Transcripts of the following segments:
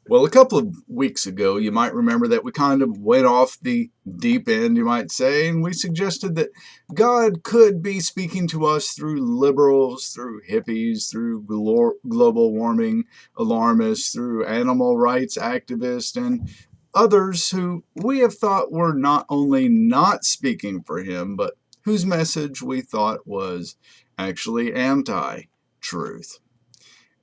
Well, a couple of weeks ago, you might remember that we kind of went off the deep end, you might say, and we suggested that God could be speaking to us through liberals, through hippies, through global warming alarmists, through animal rights activists, and others who we have thought were not only not speaking for Him, but whose message we thought was actually anti truth.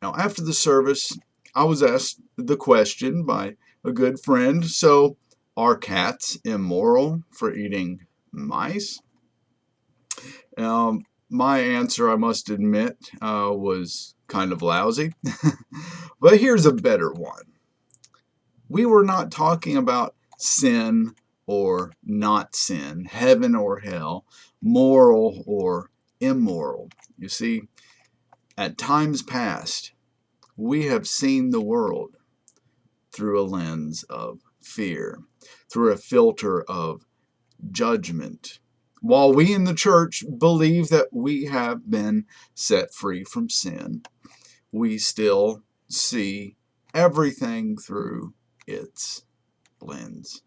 Now, after the service, I was asked the question by a good friend, so are cats immoral for eating mice? My answer, I must admit, was kind of lousy. But here's a better one. We were not talking about sin or not sin, heaven or hell, moral or immoral. You see, at times past, we have seen the world through a lens of fear, through a filter of judgment. While we in the church believe that we have been set free from sin, we still see everything through its lens.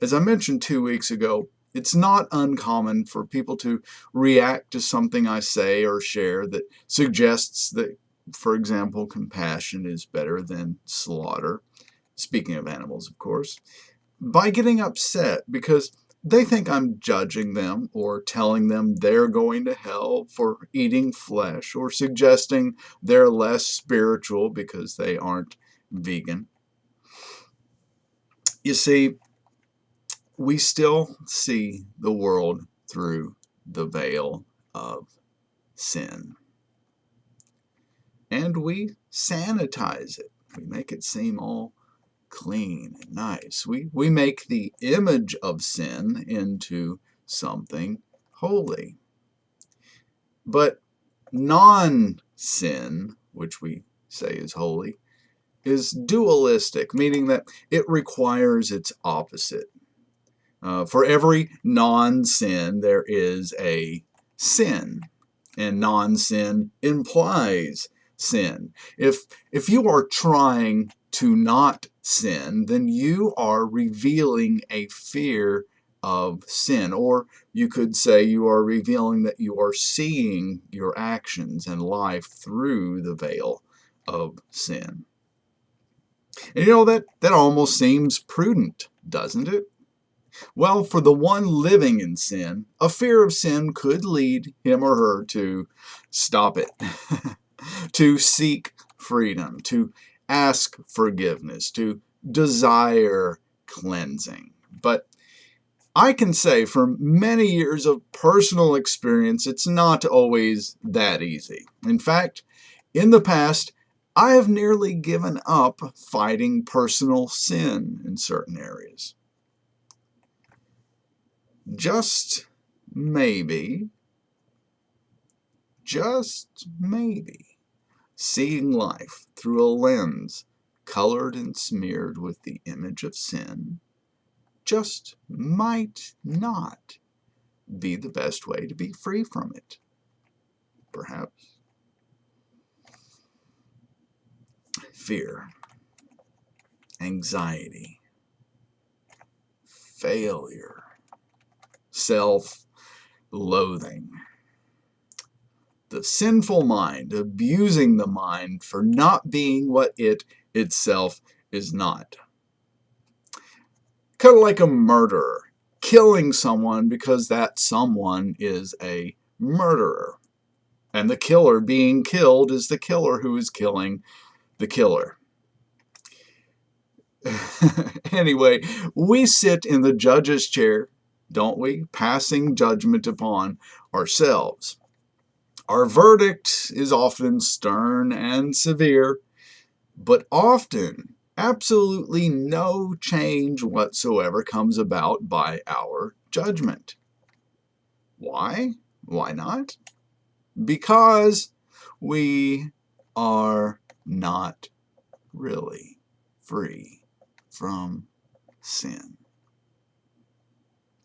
As I mentioned 2 weeks ago, it's not uncommon for people to react to something I say or share that suggests that, for example, compassion is better than slaughter, speaking of animals, of course, by getting upset because they think I'm judging them or telling them they're going to hell for eating flesh or suggesting they're less spiritual because they aren't vegan. You see, we still see the world through the veil of sin. And we sanitize it. We make it seem all clean and nice. We make the image of sin into something holy. But non-sin, which we say is holy, is dualistic, meaning that it requires its opposite. For every non-sin, there is a sin, and non-sin implies sin. If you are trying to not sin, then you are revealing a fear of sin, or you could say you are revealing that you are seeing your actions and life through the veil of sin. And that almost seems prudent, doesn't it? Well, for the one living in sin, a fear of sin could lead him or her to stop it, to seek freedom, to ask forgiveness, to desire cleansing. But I can say from many years of personal experience, it's not always that easy. In fact, in the past, I have nearly given up fighting personal sin in certain areas. Just maybe, seeing life through a lens colored and smeared with the image of sin just might not be the best way to be free from it. Perhaps. Fear, anxiety, failure, self-loathing. The sinful mind, abusing the mind for not being what it itself is not. Kind of like a murderer, killing someone because that someone is a murderer. And the killer being killed is the killer who is killing the killer. Anyway, we sit in the judge's chair, don't we? Passing judgment upon ourselves. Our verdict is often stern and severe, but often absolutely no change whatsoever comes about by our judgment. Why? Why not? Because we are not really free from sin.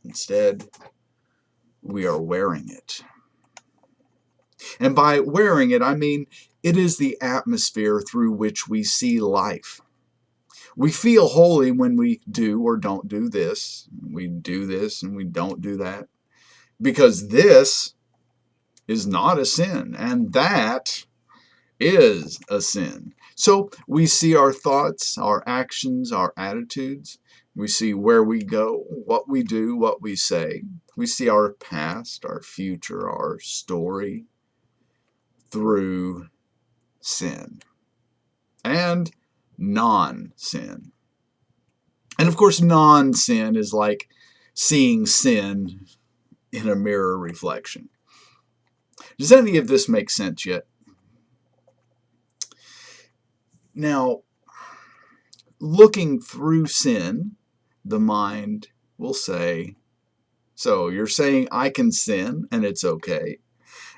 Instead, we are wearing it. And by wearing it, I mean it is the atmosphere through which we see life. We feel holy when we do or don't do this. We do this and we don't do that. Because this is not a sin, and that is a sin. So we see our thoughts, our actions, our attitudes. We see where we go, what we do, what we say. We see our past, our future, our story through sin and non-sin. And of course, non-sin is like seeing sin in a mirror reflection. Does any of this make sense yet? Now, looking through sin, the mind will say, so you're saying I can sin and it's okay?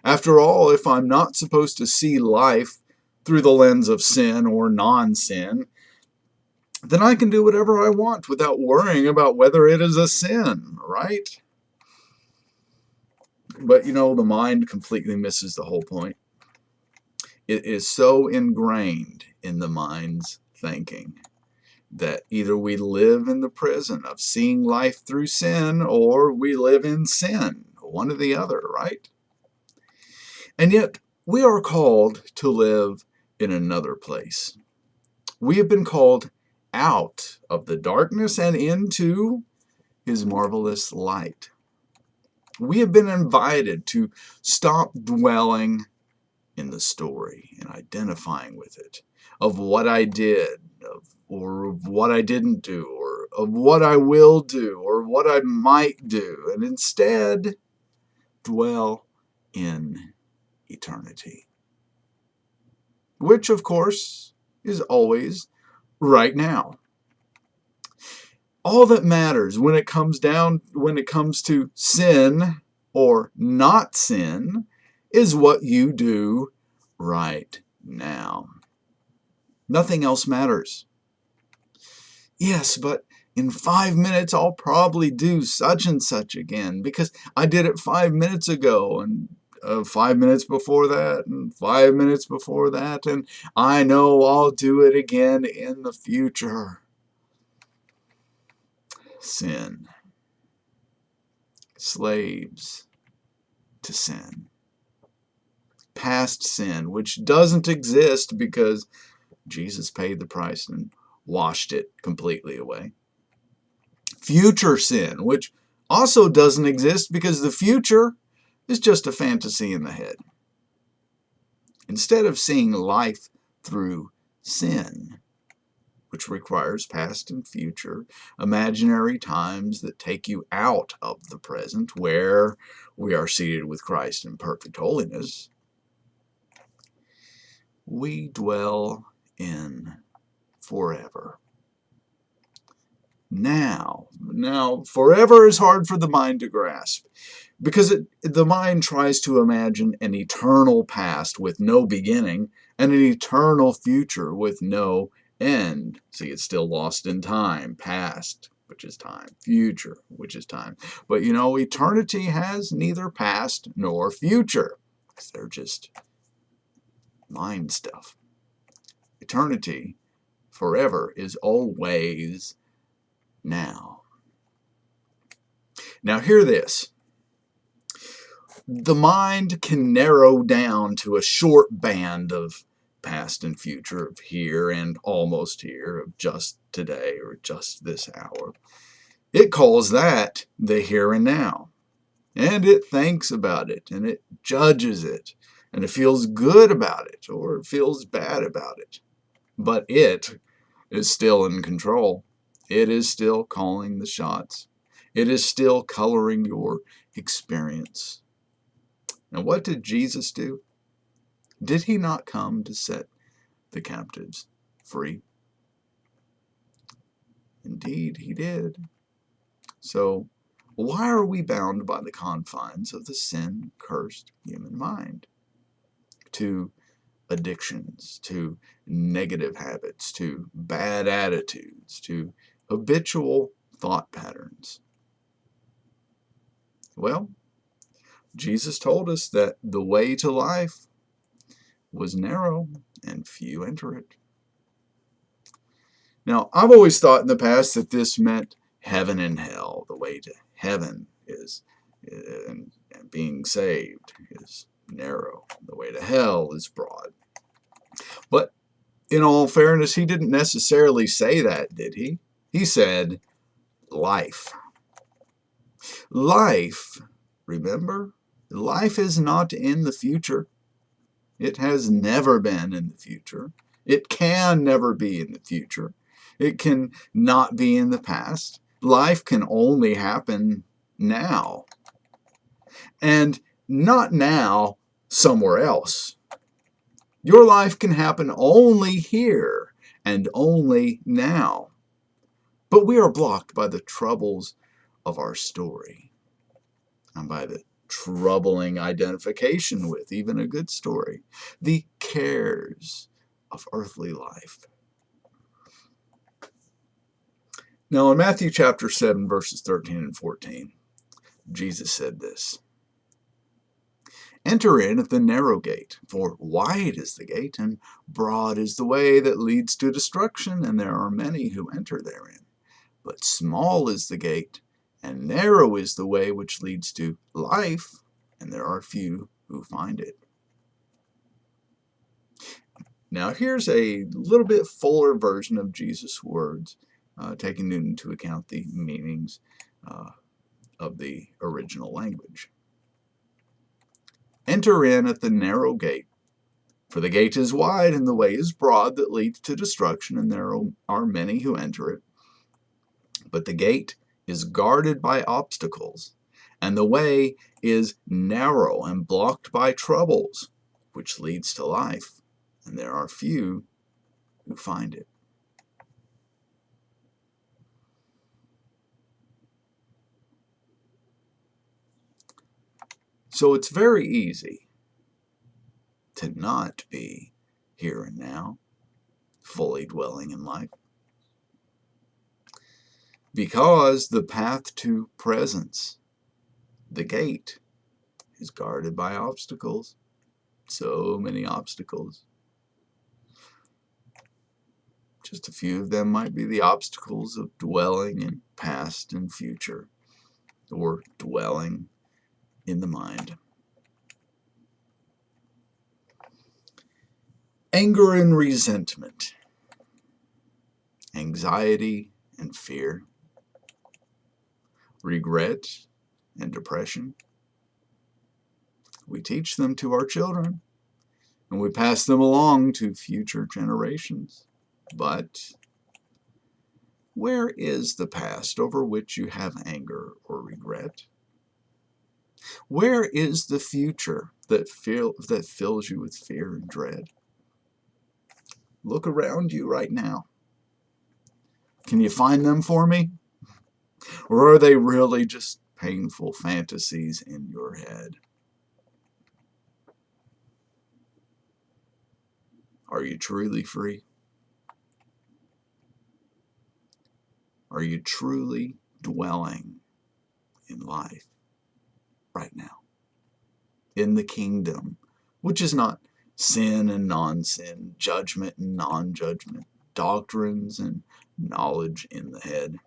After all, if I'm not supposed to see life through the lens of sin or non-sin, then I can do whatever I want without worrying about whether it is a sin, right? But you know, the mind completely misses the whole point. It is so ingrained in the mind's thinking that either we live in the prison of seeing life through sin or we live in sin, one or the other, right? And yet, we are called to live in another place. We have been called out of the darkness and into His marvelous light. We have been invited to stop dwelling in the story and identifying with it, of what I did, or of what I didn't do, or of what I will do, or what I might do, and instead dwell in eternity. Which, of course, is always right now. All that matters when it comes to sin or not sin is what you do right now. Nothing else matters. Yes, but in 5 minutes I'll probably do such and such again because I did it 5 minutes ago, and 5 minutes before that, and 5 minutes before that, and I know I'll do it again in the future. Sin. Slaves to sin. Past sin, which doesn't exist because Jesus paid the price and washed it completely away. Future sin, which also doesn't exist because the future is just a fantasy in the head. Instead of seeing life through sin, which requires past and future, imaginary times that take you out of the present, where we are seated with Christ in perfect holiness, we dwell in forever. Now, forever is hard for the mind to grasp because the mind tries to imagine an eternal past with no beginning and an eternal future with no end. See, it's still lost in time. Past, which is time. Future, which is time. But you know, eternity has neither past nor future. They're just mind stuff. Eternity, forever, is always now. Now hear this. The mind can narrow down to a short band of past and future, of here and almost here, of just today or just this hour. It calls that the here and now. And it thinks about it, and it judges it, and it feels good about it, or it feels bad about it. But it is still in control. It is still calling the shots. It is still coloring your experience. Now, what did Jesus do? Did he not come to set the captives free? Indeed, he did. So, why are we bound by the confines of the sin-cursed human mind? To addictions, to negative habits, to bad attitudes, to habitual thought patterns. Well, Jesus told us that the way to life was narrow and few enter it. Now, I've always thought in the past that this meant heaven and hell. The way to heaven is, and being saved is narrow. The way to hell is broad. But in all fairness, he didn't necessarily say that, did he? He said life. Life, remember? Life is not in the future. It has never been in the future. It can never be in the future. It can not be in the past. Life can only happen now. And not now, somewhere else. Your life can happen only here and only now. But we are blocked by the troubles of our story and by the troubling identification with even a good story, the cares of earthly life. Now in Matthew chapter 7, verses 13 and 14, Jesus said this, "Enter in at the narrow gate, for wide is the gate, and broad is the way that leads to destruction, and there are many who enter therein. But small is the gate, and narrow is the way which leads to life, and there are few who find it." Now here's a little bit fuller version of Jesus' words, taking into account the meanings of the original language. "Enter in at the narrow gate, for the gate is wide and the way is broad that leads to destruction, and there are many who enter it. But the gate is guarded by obstacles, and the way is narrow and blocked by troubles, which leads to life, and there are few who find it." So it's very easy to not be here and now, fully dwelling in life, because the path to presence, the gate, is guarded by obstacles. So many obstacles. Just a few of them might be the obstacles of dwelling in past and future, or dwelling in the mind. Anger and resentment, anxiety and fear, regret and depression. We teach them to our children, and we pass them along to future generations. But where is the past over which you have anger or regret? Where is the future that fills you with fear and dread? Look around you right now. Can you find them for me? Or are they really just painful fantasies in your head? Are you truly free? Are you truly dwelling in life right now? In the kingdom, which is not sin and non-sin, judgment and non-judgment, doctrines and knowledge in the head?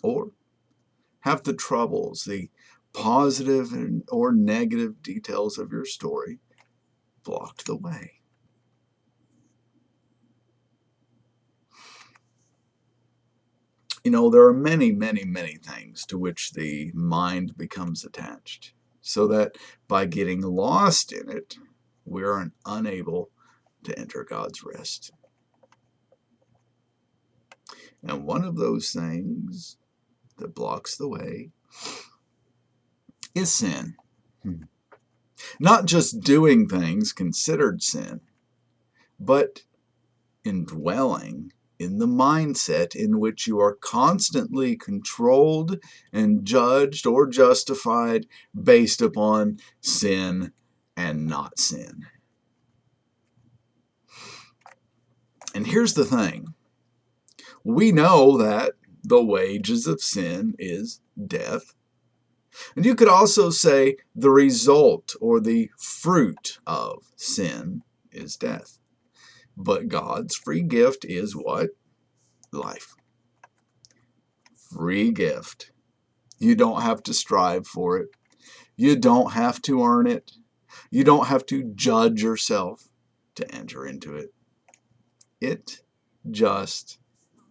Or have the troubles, the positive or negative details of your story blocked the way? You know, there are many, many, many things to which the mind becomes attached, so that by getting lost in it, we are unable to enter God's rest. And one of those things that blocks the way is sin. Not just doing things considered sin, but indwelling in the mindset in which you are constantly controlled and judged or justified based upon sin and not sin. And here's the thing. We know that the wages of sin is death, And you could also say the result or the fruit of sin is death. But God's free gift is what? Life. Free gift. You don't have to strive for it. You don't have to earn it. You don't have to judge yourself to enter into it. It just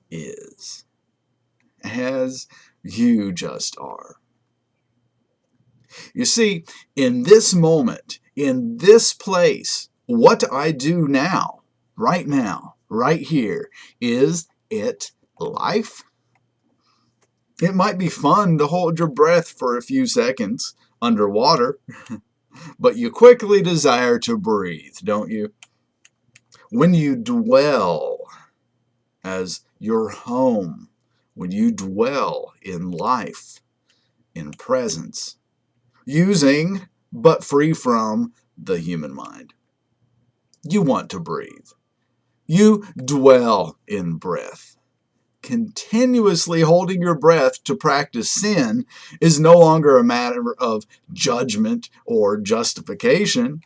is. As you just are. You see, in this moment, in this place, what I do now, right here, is it life? It might be fun to hold your breath for a few seconds underwater, but you quickly desire to breathe, don't you? When you dwell as your home, when you dwell in life, in presence, using but free from the human mind, you want to breathe. You dwell in breath. Continuously holding your breath to practice sin is no longer a matter of judgment or justification,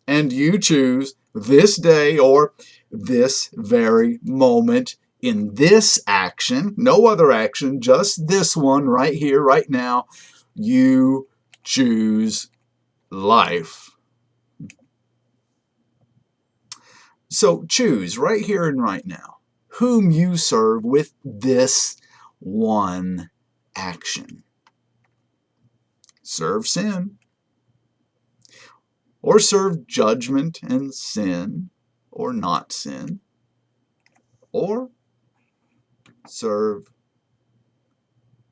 and you choose this day or this very moment in this action, no other action, just this one right here, right now, you choose life. So choose right here and right now whom you serve with this one action. Serve sin, or serve judgment and sin, or not sin, or serve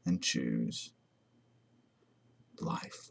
and choose life.